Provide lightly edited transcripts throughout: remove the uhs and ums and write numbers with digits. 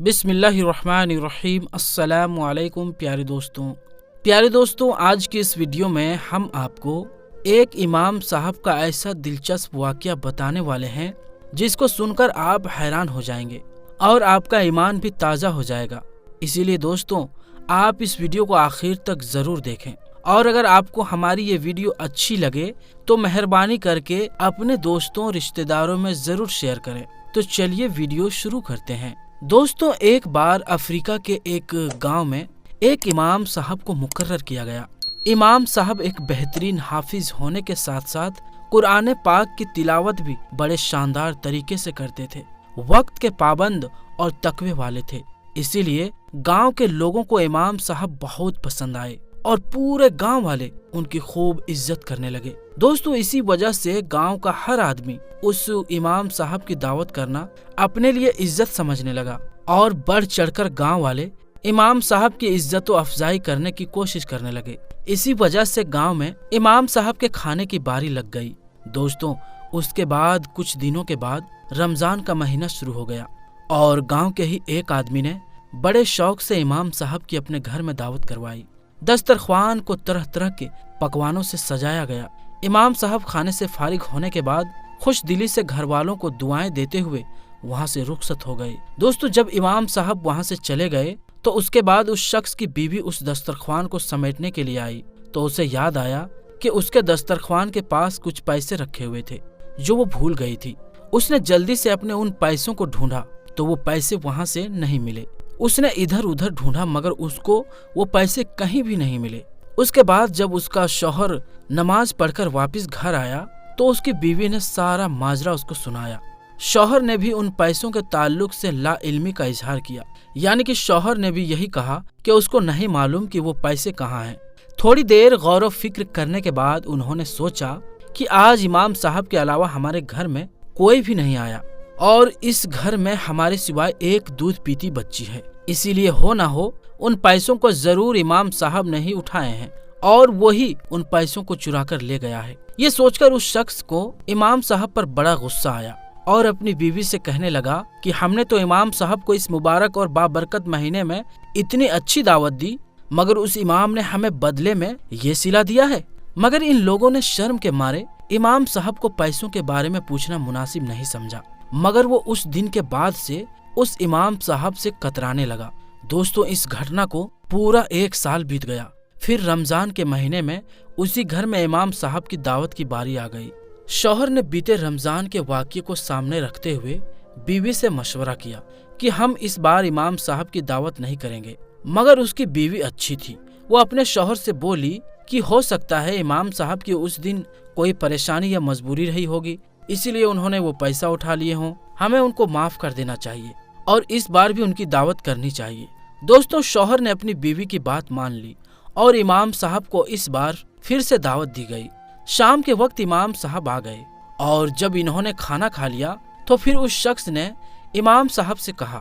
बिस्मिल्लाहिर्रहमानिर्रहीम। अस्सलाम वालेकुम प्यारे दोस्तों, आज की इस वीडियो में हम आपको एक इमाम साहब का ऐसा दिलचस्प वाक़या बताने वाले हैं जिसको सुनकर आप हैरान हो जाएंगे और आपका ईमान भी ताज़ा हो जाएगा। इसीलिए दोस्तों, आप इस वीडियो को आखिर तक ज़रूर देखें और अगर आपको हमारी ये वीडियो अच्छी लगे तो मेहरबानी करके अपने दोस्तों रिश्तेदारों में ज़रूर शेयर करें। तो चलिए वीडियो शुरू करते हैं। दोस्तों, एक बार अफ्रीका के एक गांव में एक इमाम साहब को मुकर्रर किया गया। इमाम साहब एक बेहतरीन हाफिज होने के साथ साथ कुरान पाक की तिलावत भी बड़े शानदार तरीके से करते थे। वक्त के पाबंद और तकवे वाले थे, इसीलिए गांव के लोगों को इमाम साहब बहुत पसंद आए और पूरे गांव वाले उनकी खूब इज्जत करने लगे। दोस्तों, इसी वजह से गांव का हर आदमी उस इमाम साहब की दावत करना अपने लिए इज्जत समझने लगा और बढ़ चढ़कर गांव वाले इमाम साहब की इज्जत व अफजाई करने की कोशिश करने लगे। इसी वजह से गांव में इमाम साहब के खाने की बारी लग गई। दोस्तों, उसके बाद कुछ दिनों के बाद रमजान का महीना शुरू हो गया और गांव के ही एक आदमी ने बड़े शौक से इमाम साहब की अपने घर में दावत करवाई। दस्तरख्वान को तरह तरह के पकवानों से सजाया गया। इमाम साहब खाने से फारिग होने के बाद खुश दिली से घर वालों को दुआएं देते हुए वहां से रुखसत हो गए। दोस्तों, जब इमाम साहब वहां से चले गए तो उसके बाद उस शख्स की बीवी उस दस्तरख्वान को समेटने के लिए आई तो उसे याद आया कि उसके दस्तरख्वान के पास कुछ पैसे रखे हुए थे जो वो भूल गई थी। उसने जल्दी से अपने उन पैसों को ढूंढा तो वो पैसे वहां से नहीं मिले। उसने इधर उधर ढूंढा मगर उसको वो पैसे कहीं भी नहीं मिले। उसके बाद जब उसका शौहर नमाज पढ़कर वापस घर आया तो उसकी बीवी ने सारा माजरा उसको सुनाया। शौहर ने भी उन पैसों के ताल्लुक से ला इल्मी का इजहार किया, यानी कि शौहर ने भी यही कहा कि उसको नहीं मालूम कि वो पैसे कहाँ हैं। थोड़ी देर गौर व फिक्र करने के बाद उन्होंने सोचा कि आज इमाम साहब के अलावा हमारे घर में कोई भी नहीं आया और इस घर में हमारे सिवाय एक दूध पीती बच्ची है, इसीलिए हो ना हो उन पैसों को जरूर इमाम साहब ने ही उठाए हैं और वही उन पैसों को चुरा कर ले गया है। ये सोचकर उस शख्स को इमाम साहब पर बड़ा गुस्सा आया और अपनी बीवी से कहने लगा कि हमने तो इमाम साहब को इस मुबारक और बाबरकत महीने में इतनी अच्छी दावत दी मगर उस इमाम ने हमें बदले में ये सिला दिया है। मगर इन लोगों ने शर्म के मारे इमाम साहब को पैसों के बारे में पूछना मुनासिब नहीं समझा, मगर वो उस दिन के बाद से उस इमाम साहब से कतराने लगा। दोस्तों, इस घटना को पूरा 1 साल बीत गया। फिर रमजान के महीने में उसी घर में इमाम साहब की दावत की बारी आ गई। शौहर ने बीते रमजान के वाक़ये को सामने रखते हुए बीवी से मशवरा किया कि हम इस बार इमाम साहब की दावत नहीं करेंगे। मगर उसकी बीवी अच्छी थी, वो अपने शौहर से बोली कि हो सकता है इमाम साहब की उस दिन कोई परेशानी या मजबूरी रही होगी, इसीलिए उन्होंने वो पैसा उठा लिए हों। हमें उनको माफ कर देना चाहिए और इस बार भी उनकी दावत करनी चाहिए। दोस्तों, शौहर ने अपनी बीवी की बात मान ली और इमाम साहब को इस बार फिर से दावत दी गई। शाम के वक्त इमाम साहब आ गए और जब इन्होंने खाना खा लिया तो फिर उस शख्स ने इमाम साहब से कहा,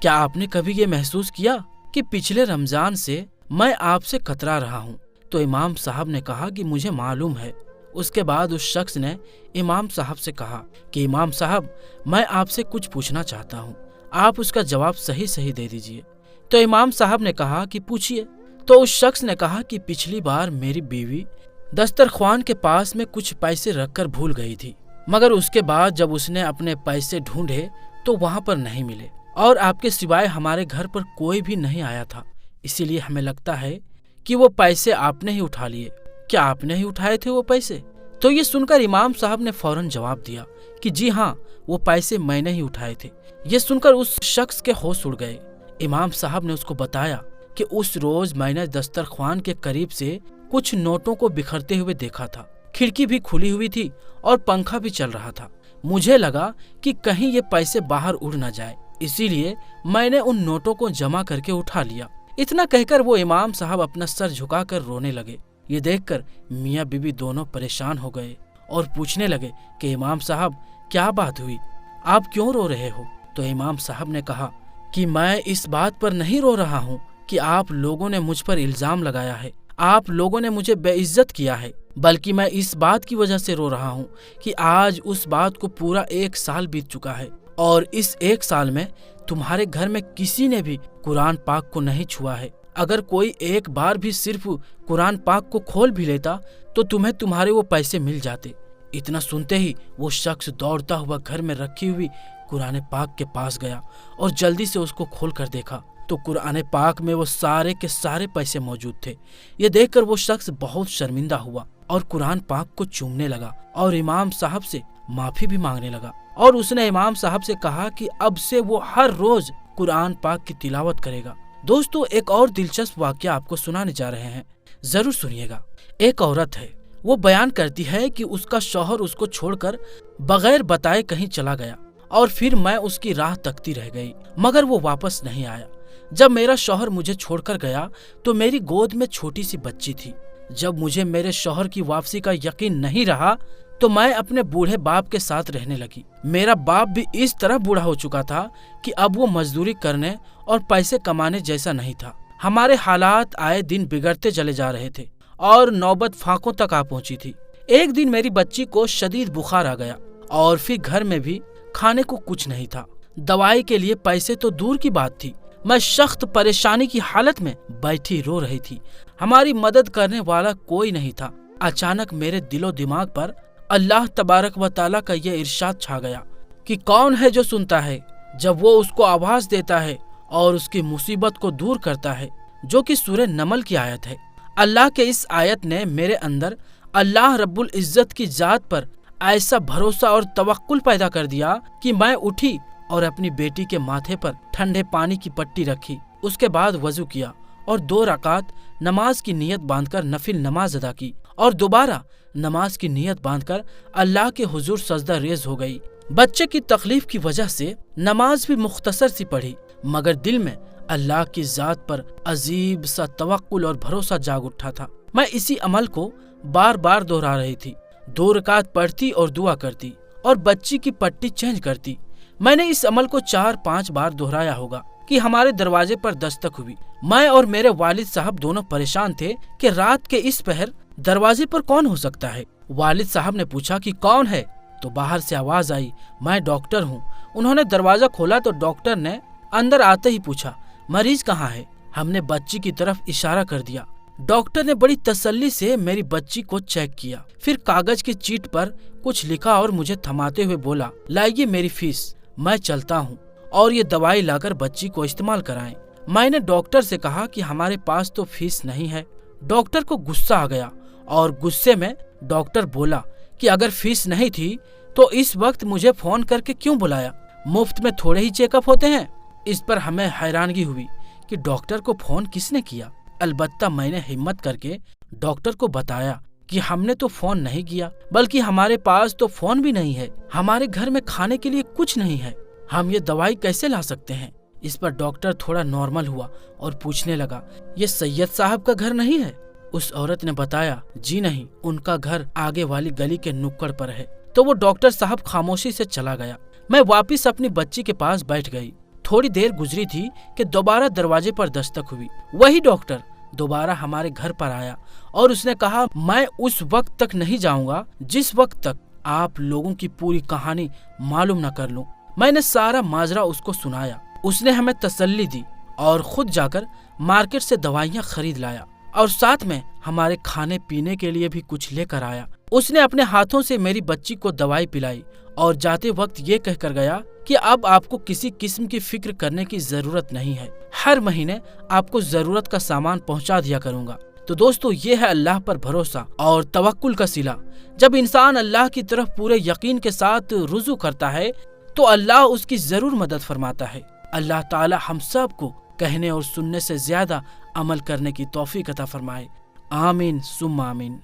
क्या आपने कभी ये महसूस किया कि पिछले रमजान से मैं आपसे कतरा रहा हूँ? तो इमाम साहब ने कहा कि मुझे मालूम है। उसके बाद उस शख्स ने इमाम साहब से कहा कि इमाम साहब, मैं आपसे कुछ पूछना चाहता हूँ, आप उसका जवाब सही सही दे दीजिए। तो इमाम साहब ने कहा कि पूछिए। तो उस शख्स ने कहा कि पिछली बार मेरी बीवी दस्तरख्वान के पास में कुछ पैसे रखकर भूल गई थी, मगर उसके बाद जब उसने अपने पैसे ढूंढे तो वहां पर नहीं मिले और आपके सिवाय हमारे घर पर कोई भी नहीं आया था, इसीलिए हमें लगता है कि वो पैसे आपने ही उठा लिए। क्या आपने ही उठाए थे वो पैसे? तो ये सुनकर इमाम साहब ने फौरन जवाब दिया कि जी हाँ, वो पैसे मैंने ही उठाए थे। ये सुनकर उस शख्स के होश उड़ गए। इमाम साहब ने उसको बताया कि उस रोज मैंने दस्तरख्वान के करीब से कुछ नोटों को बिखरते हुए देखा था। खिड़की भी खुली हुई थी और पंखा भी चल रहा था। मुझे लगा कि कहीं ये पैसे बाहर उड़ न जाए, इसीलिए मैंने उन नोटों को जमा करके उठा लिया। इतना कहकर वो इमाम साहब अपना सर झुकाकर रोने लगे। ये देखकर मियाँ बीवी दोनों परेशान हो गए और पूछने लगे कि इमाम साहब, क्या बात हुई, आप क्यों रो रहे हो? तो इमाम साहब ने कहा कि मैं इस बात पर नहीं रो रहा हूँ कि आप लोगों ने मुझ पर इल्जाम लगाया है, आप लोगों ने मुझे बेइज्जत किया है, बल्कि मैं इस बात की वजह से रो रहा हूँ कि आज उस बात को पूरा 1 साल बीत चुका है और इस 1 साल में तुम्हारे घर में किसी ने भी कुरान पाक को नहीं छुआ है। अगर कोई एक बार भी सिर्फ कुरान पाक को खोल भी लेता तो तुम्हें तुम्हारे वो पैसे मिल जाते। इतना सुनते ही वो शख्स दौड़ता हुआ घर में रखी हुई कुरान पाक के पास गया और जल्दी से उसको खोल कर देखा तो कुरान पाक में वो सारे के सारे पैसे मौजूद थे। ये देखकर वो शख्स बहुत शर्मिंदा हुआ और कुरान पाक को चूमने लगा और इमाम साहब से माफी भी मांगने लगा। और उसने इमाम साहब से कहा कि अब से वो हर रोज कुरान पाक की तिलावत करेगा। दोस्तों, एक और दिलचस्प वाकया आपको सुनाने जा रहे हैं, जरूर सुनिएगा। एक औरत है, वो बयान करती है कि उसका शौहर उसको छोड़कर बगैर बताए कहीं चला गया और फिर मैं उसकी राह तकती रह गई मगर वो वापस नहीं आया। जब मेरा शौहर मुझे छोड़कर गया तो मेरी गोद में छोटी सी बच्ची थी। जब मुझे मेरे शौहर की वापसी का यकीन नहीं रहा तो मैं अपने बूढ़े बाप के साथ रहने लगी। मेरा बाप भी इस तरह बूढ़ा हो चुका था कि अब वो मजदूरी करने और पैसे कमाने जैसा नहीं था। हमारे हालात आए दिन बिगड़ते चले जा रहे थे और नौबत फाकों तक आ पहुंची थी। एक दिन मेरी बच्ची को शदीद बुखार आ गया और फिर घर में भी खाने को कुछ नहीं था। दवाई के लिए पैसे तो दूर की बात थी। मैं सख्त परेशानी की हालत में बैठी रो रही थी। हमारी मदद करने वाला कोई नहीं था। अचानक मेरे दिलो दिमाग पर अल्लाह तबारक व तआला का ये इरशाद छा गया कि कौन है जो सुनता है जब वो उसको आवाज देता है और उसकी मुसीबत को दूर करता है, जो कि सूरह नमल की आयत है। अल्लाह के इस आयत ने मेरे अंदर अल्लाह रब्बुल इज्जत की जात पर ऐसा भरोसा और तवक्कुल पैदा कर दिया कि मैं उठी और अपनी बेटी के माथे पर ठंडे पानी की पट्टी रखी। उसके बाद वजू किया और 2 रकात नमाज की नियत बांधकर नफिल नमाज अदा की और दोबारा नमाज की नियत बांधकर अल्लाह के हुजूर सजदा रेज हो गई। बच्चे की तकलीफ की वजह से नमाज भी मुख्तसर सी पढ़ी मगर दिल में अल्लाह की जात पर अजीब सा तवक्कुल और भरोसा जाग उठा था। मैं इसी अमल को बार बार दोहरा रही थी। 2 रकात पढ़ती और दुआ करती और बच्ची की पट्टी चेंज करती। मैंने इस अमल को 4-5 बार दोहराया होगा कि हमारे दरवाजे पर दस्तक हुई। मैं और मेरे वालिद साहब दोनों परेशान थे कि रात के इस पहर दरवाजे पर कौन हो सकता है। वालिद साहब ने पूछा कि कौन है, तो बाहर से आवाज आई, मैं डॉक्टर हूँ। उन्होंने दरवाजा खोला तो डॉक्टर ने अंदर आते ही पूछा, मरीज कहाँ है? हमने बच्ची की तरफ इशारा कर दिया। डॉक्टर ने बड़ी तसल्ली से मेरी बच्ची को चेक किया, फिर कागज की चीट पर कुछ लिखा और मुझे थमाते हुए बोला, लाइए मेरी फीस, मैं चलता हूँ और ये दवाई लाकर बच्ची को इस्तेमाल कराएं। मैंने डॉक्टर से कहा कि हमारे पास तो फीस नहीं है। डॉक्टर को गुस्सा आ गया और गुस्से में डॉक्टर बोला कि अगर फीस नहीं थी तो इस वक्त मुझे फोन करके क्यों बुलाया? मुफ्त में थोड़े ही चेकअप होते हैं। इस पर हमें हैरानगी हुई कि डॉक्टर को फोन किसने किया। अलबत्ता मैंने हिम्मत करके डॉक्टर को बताया कि हमने तो फोन नहीं किया, बल्कि हमारे पास तो फोन भी नहीं है। हमारे घर में खाने के लिए कुछ नहीं है, हम ये दवाई कैसे ला सकते हैं? इस पर डॉक्टर थोड़ा नॉर्मल हुआ और पूछने लगा, ये सैयद साहब का घर नहीं है? उस औरत ने बताया, जी नहीं, उनका घर आगे वाली गली के नुक्कड़ पर है। तो वो डॉक्टर साहब खामोशी से चला गया। मैं वापिस अपनी बच्ची के पास बैठ गई। थोड़ी देर गुजरी थी कि दोबारा दरवाजे पर दस्तक हुई। वही डॉक्टर दोबारा हमारे घर पर आया और उसने कहा, मैं उस वक्त तक नहीं जाऊंगा जिस वक्त तक आप लोगों की पूरी कहानी मालूम न कर लूं। मैंने सारा माजरा उसको सुनाया। उसने हमें तसल्ली दी और खुद जाकर मार्केट से दवाइयाँ खरीद लाया और साथ में हमारे खाने पीने के लिए भी कुछ लेकर आया। उसने अपने हाथों से मेरी बच्ची को दवाई पिलाई और जाते वक्त ये कहकर गया कि अब आपको किसी किस्म की फिक्र करने की जरूरत नहीं है, हर महीने आपको जरूरत का सामान पहुंचा दिया करूंगा। तो दोस्तों, ये है अल्लाह पर भरोसा और तवक्कुल का सिला। जब इंसान अल्लाह की तरफ पूरे यकीन के साथ रुजू करता है तो अल्लाह उसकी जरूर मदद फरमाता है। अल्लाह ताला हम सब को कहने और सुनने से ज्यादा अमल करने की तौफीक अता फरमाए। आमीन सुम्मा आमीन।